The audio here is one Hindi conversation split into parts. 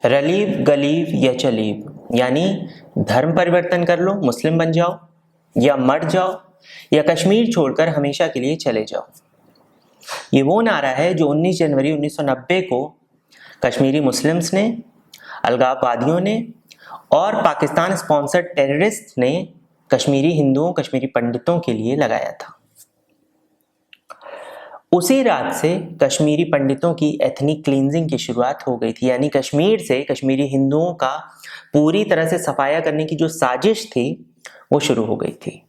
रलीव गलीव या चलीव, यानी धर्म परिवर्तन कर लो, मुस्लिम बन जाओ, या मर जाओ, या कश्मीर छोड़कर हमेशा के लिए चले जाओ। ये वो नारा है जो 19 जनवरी 1990 को कश्मीरी मुस्लिम्स ने, अलगाववादियों ने और पाकिस्तान स्पॉन्सर्ड टेररिस्ट ने कश्मीरी हिंदुओं, कश्मीरी पंडितों के लिए लगाया था। उसी रात से कश्मीरी पंडितों की एथनिक क्लींजिंग की शुरुआत हो गई थी, यानी कश्मीर से कश्मीरी हिंदुओं का पूरी तरह से सफाया करने की जो साजिश थी वो शुरू हो गई थी।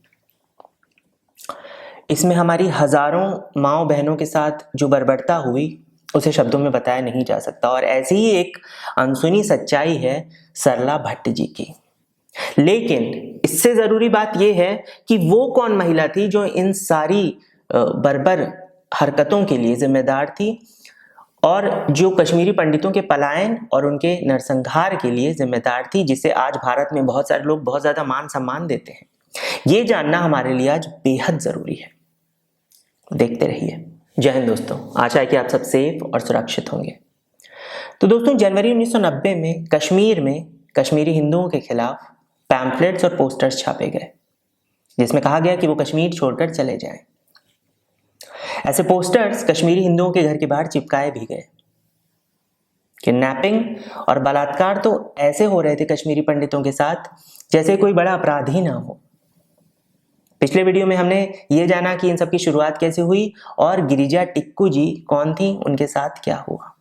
इसमें हमारी हजारों माओ बहनों के साथ जो बर्बरता हुई उसे शब्दों में बताया नहीं जा सकता। और ऐसी ही एक अनसुनी सच्चाई है सरला भट्ट जी की। लेकिन इससे जरूरी बात यह है कि वो कौन महिला थी जो इन सारी बर्बर हरकतों के लिए जिम्मेदार थी और जो कश्मीरी पंडितों के पलायन और उनके नरसंहार के लिए जिम्मेदार थी, जिसे आज भारत में बहुत सारे लोग बहुत ज्यादा मान सम्मान देते हैं। ये जानना हमारे लिए आज बेहद जरूरी है। देखते रहिए। जय हिंद दोस्तों, आशा है कि आप सब सेफ और सुरक्षित होंगे। तो दोस्तों, जनवरी 1990 में कश्मीर में कश्मीरी हिंदुओं के खिलाफ पैम्फलेट्स और पोस्टर्स छापे गए, जिसमें कहा गया कि वो कश्मीर छोड़कर चले जाएं। ऐसे पोस्टर्स कश्मीरी हिंदुओं के घर के बाहर चिपकाए भी गए। किडनैपिंग और बलात्कार तो ऐसे हो रहे थे कश्मीरी पंडितों के साथ जैसे कोई बड़ा अपराध ही ना हो। पिछले वीडियो में हमने ये जाना कि इन सब की शुरुआत कैसे हुई और गिरिजा टिक्कू जी कौन थी, उनके साथ क्या हुआ।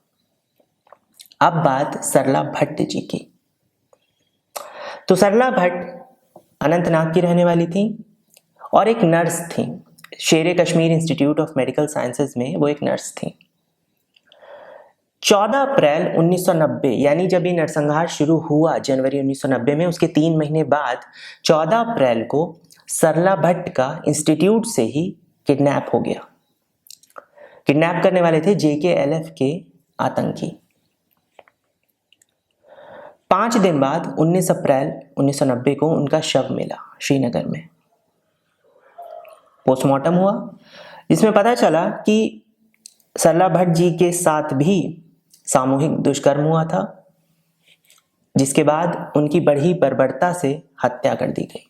अब बात सरला भट्ट जी की। तो सरला भट्ट अनंतनाग की रहने वाली थी और एक नर्स थी। शेरे Kashmir institute of medical sciences में वो एक नर्स थी। 14 अप्रैल 1990, यानी जब ये नरसंहार शुरू हुआ जनवरी 1990 में, उसके 3 महीने बाद 14 अप्रैल को सरला भट्ट का इंस्टीट्यूट से ही किडनैप हो गया। किडनैप करने वाले थे JKLF के आतंकी। 5 दिन बाद 19 अप्रैल 1990 को उनका शव मिला श्रीनगर में। पोस्टमार्टम हुआ, जिसमें पता चला कि सरला भट्ट जी के साथ भी सामूहिक दुष्कर्म हुआ था, जिसके बाद उनकी बड़ी बर्बरता से हत्या कर दी गई।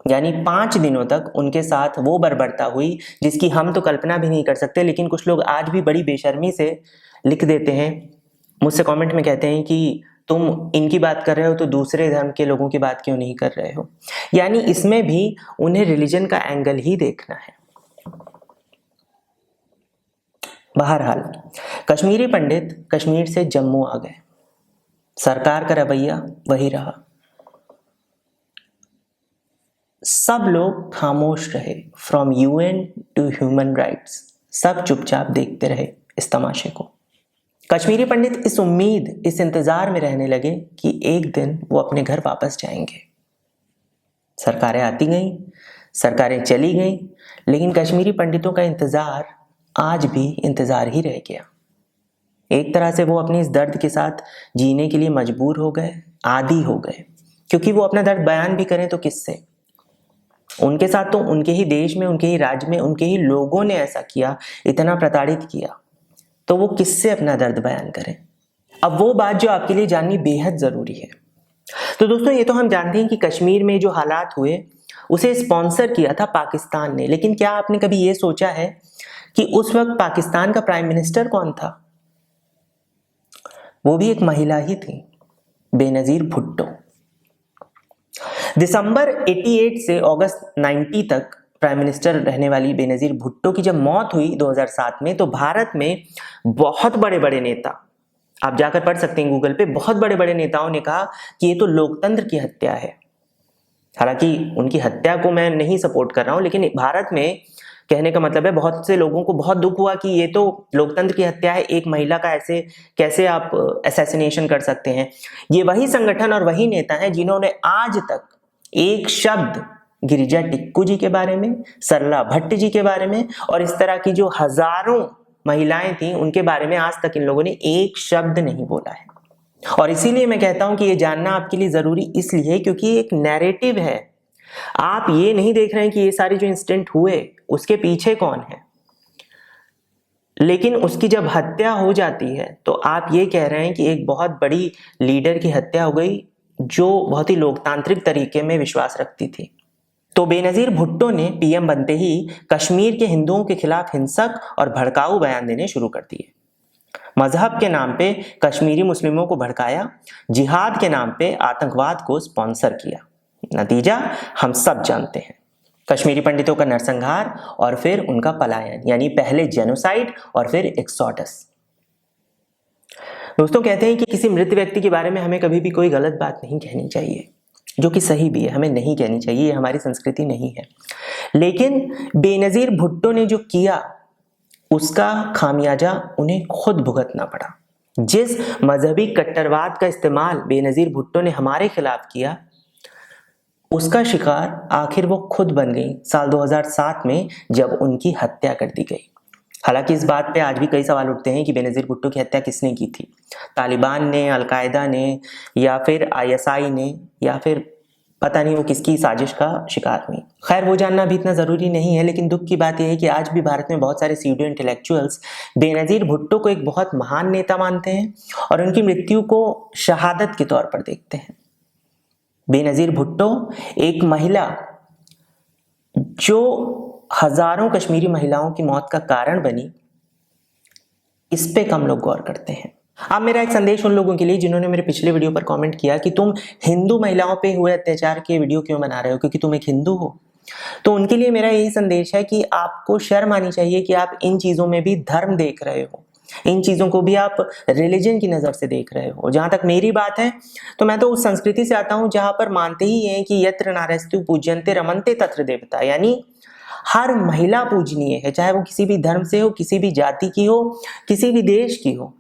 यानी 5 दिनों तक उनके साथ वो बर्बरता हुई जिसकी हम तो कल्पना भी नहीं कर सकते। लेकिन कुछ लोग आज भी बड़ी बेशर्मी से लिख देते हैं, मुझसे कमेंट में कहते हैं कि तुम इनकी बात कर रहे हो तो दूसरे धर्म के लोगों की बात क्यों नहीं कर रहे हो। यानी इसमें भी उन्हें रिलीजन का एंगल ही देखना है। बहरहाल, कश्मीरी पंडित कश्मीर से जम्मू आ गए। सरकार का रवैया वही रहा। सब लोग खामोश रहे, from UN to human rights. सब चुपचाप देखते रहे इस तमाशे को। कश्मीरी पंडित इस उम्मीद, इस इंतजार में रहने लगे कि एक दिन वो अपने घर वापस जाएंगे। सरकारें आती गईं, सरकारें चली गईं, लेकिन कश्मीरी पंडितों का इंतजार आज भी इंतजार ही रह गया। एक तरह से वो अपनी इस दर्द के साथ जीने के लिए मजबूर हो गए, आदी हो गए। क्योंकि वो अपना दर्द बयान भी करें तो किससे? उनके साथ तो उनके ही देश में, उनके ही राज्य में, उनके ही लोगों ने ऐसा किया, इतना प्रताड़ित किया, तो वो किससे अपना दर्द बयान करें? अब वो बात जो आपके लिए जाननी बेहद जरूरी है। तो दोस्तों, ये तो हम जानते हैं कि कश्मीर में जो हालात हुए उसे स्पॉन्सर किया था पाकिस्तान ने। लेकिन क्या आपने कभी ये सोचा है कि उस वक्त पाकिस्तान का प्राइम मिनिस्टर कौन था? वो भी एक महिला ही थी, बेनजीर भुट्टो। दिसंबर 88 से अगस्त 90 तक प्राइम मिनिस्टर रहने वाली बेनजीर भुट्टो की जब मौत हुई 2007 में, तो भारत में बहुत बड़े बड़े नेता, आप जाकर पढ़ सकते हैं गूगल पे, बहुत बड़े बड़े नेताओं ने कहा कि ये तो लोकतंत्र की हत्या है। हालांकि उनकी हत्या को मैं नहीं सपोर्ट कर रहा हूं, लेकिन भारत में कहने का मतलब है बहुत से लोगों को बहुत दुख हुआ कि ये तो लोकतंत्र की हत्या है, एक महिला का ऐसे कैसे आप असैसिनेशन कर सकते हैं। ये वही संगठन और वही नेता हैं जिन्होंने आज तक एक शब्द गिरिजा टिक्कू जी के बारे में, सरला भट्ट जी के बारे में और इस तरह की जो हजारों महिलाएं थी उनके बारे में आज तक इन लोगों ने एक शब्द नहीं बोला है। और इसीलिए मैं कहता हूं कि ये जानना आपके लिए जरूरी इसलिए क्योंकि एक नैरेटिव है। आप ये नहीं देख रहे हैं कि ये सारे जो इंसिडेंट हुए उसके पीछे कौन है। लेकिन उसकी जब हत्या हो जाती है तो आप ये कह रहे हैं कि एक बहुत बड़ी लीडर की हत्या हो गई जो बहुत ही लोकतांत्रिक तरीके में विश्वास रखती थी। तो बेनजीर भुट्टो ने पीएम बनते ही कश्मीर के हिंदुओं के खिलाफ हिंसक और भड़काऊ बयान देने शुरू कर दिए। मजहब के नाम पे कश्मीरी मुस्लिमों को भड़काया, जिहाद के नाम पे आतंकवाद को स्पॉन्सर किया। नतीजा हम सब जानते हैं, कश्मीरी पंडितों का नरसंहार और फिर उनका पलायन, यानी पहले जेनोसाइड और फिर एक्सोडस। दोस्तों, कहते हैं कि किसी मृत व्यक्ति के बारे में हमें कभी भी कोई गलत बात नहीं कहनी चाहिए, जो कि सही भी है, हमें नहीं कहनी चाहिए, ये हमारी संस्कृति नहीं है। लेकिन बेनजीर भुट्टो ने जो किया उसका खामियाजा उन्हें खुद भुगतना पड़ा। जिस मजहबी कट्टरवाद का इस्तेमाल बेनजीर भुट्टो ने हमारे खिलाफ किया, उसका शिकार आखिर वो खुद बन गई साल 2007 में जब उनकी हत्या कर दी गई। हालांकि इस बात पे आज भी कई सवाल उठते हैं कि बेनजीर भुट्टो की हत्या किसने की थी, तालिबान ने, अलकायदा ने, या फिर आईएसआई ने, या फिर पता नहीं वो किसकी साजिश का शिकार हुई। खैर, वो जानना भी इतना ज़रूरी नहीं है, लेकिन दुख की बात यह है कि आज भी भारत में बहुत सारे सीडियो इंटेलेक्चुअल्स बेनजीर भुट्टो को एक बहुत महान नेता मानते हैं और उनकी मृत्यु को शहादत के तौर पर देखते हैं। बेनजीर भुट्टो एक महिला जो हजारों कश्मीरी महिलाओं की मौत का कारण बनी, इस पे कम लोग गौर करते हैं। अब मेरा एक संदेश उन लोगों के लिए जिन्होंने मेरे पिछले वीडियो पर कमेंट किया कि तुम हिंदू महिलाओं पे हुए अत्याचार के वीडियो क्यों बना रहे हो, क्योंकि तुम एक हिंदू हो। तो उनके लिए मेरा यही संदेश है कि आपको शर्म आनी चाहिए कि आप इन चीजों में भी धर्म देख रहे हो, इन चीजों को भी आप रिलीजन की नजर से देख रहे हो। जहां तक मेरी बात है तो मैं तो उस संस्कृति से आता हूं जहां पर मानते ही है कि यत्र नारस्तु पूज्यन्ते रमन्ते तत्र देवता, यानी हर महिला पूजनीय है, चाहे वो किसी भी धर्म से हो, किसी भी जाति की हो, किसी भी देश की हो।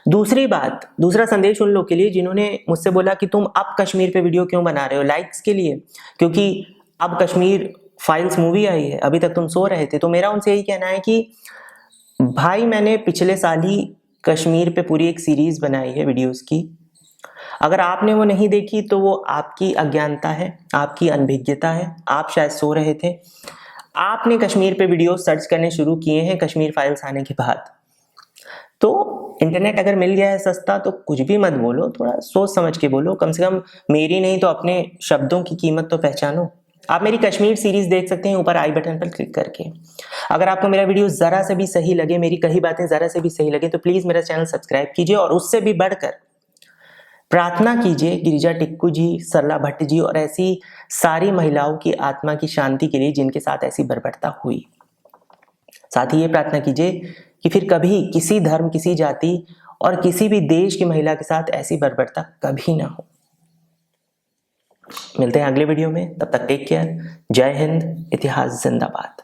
दूसरी बात, दूसरा संदेश उन लोग के लिए जिन्होंने मुझसे बोला कि तुम अब कश्मीर पे वीडियो क्यों बना रहे हो, लाइक्स के लिए, क्योंकि अब कश्मीर फाइल्स मूवी आई है, अभी तक तुम सो रहे थे। तो मेरा उनसे यही कहना है कि भाई, मैंने पिछले साल ही कश्मीर पे पूरी एक सीरीज बनाई है वीडियोस की। अगर आपने वो नहीं देखी तो वो आपकी अज्ञानता है, आपकी अनभिज्ञता है, आप शायद सो रहे थे। आपने कश्मीर पे वीडियो सर्च करने शुरू किए हैं कश्मीर फाइल्स आने के बाद। तो इंटरनेट अगर मिल गया है सस्ता तो कुछ भी मत बोलो, थोड़ा सोच समझ के बोलो, कम से कम मेरी नहीं तो अपने शब्दों की कीमत तो पहचानो। आप मेरी कश्मीर सीरीज देख सकते हैं ऊपर आई बटन पर क्लिक करके। अगर आपको मेरा वीडियो जरा से भी सही लगे, मेरी कही बातें जरा से भी सही लगे, तो प्लीज मेरा चैनल सब्सक्राइब कीजिए और उससे भी बढ़कर प्रार्थना कीजिए गिरिजा टिक्कू जी, सरला भट्ट जी और ऐसी सारी महिलाओं की आत्मा की शांति के लिए जिनके साथ ऐसी बर्बरता हुई। साथ ही ये प्रार्थना कीजिए कि फिर कभी किसी धर्म, किसी जाति और किसी भी देश की महिला के साथ ऐसी बर्बरता कभी ना हो। मिलते हैं अगले वीडियो में, तब तक टेक केयर। जय हिंद, इतिहास जिंदाबाद।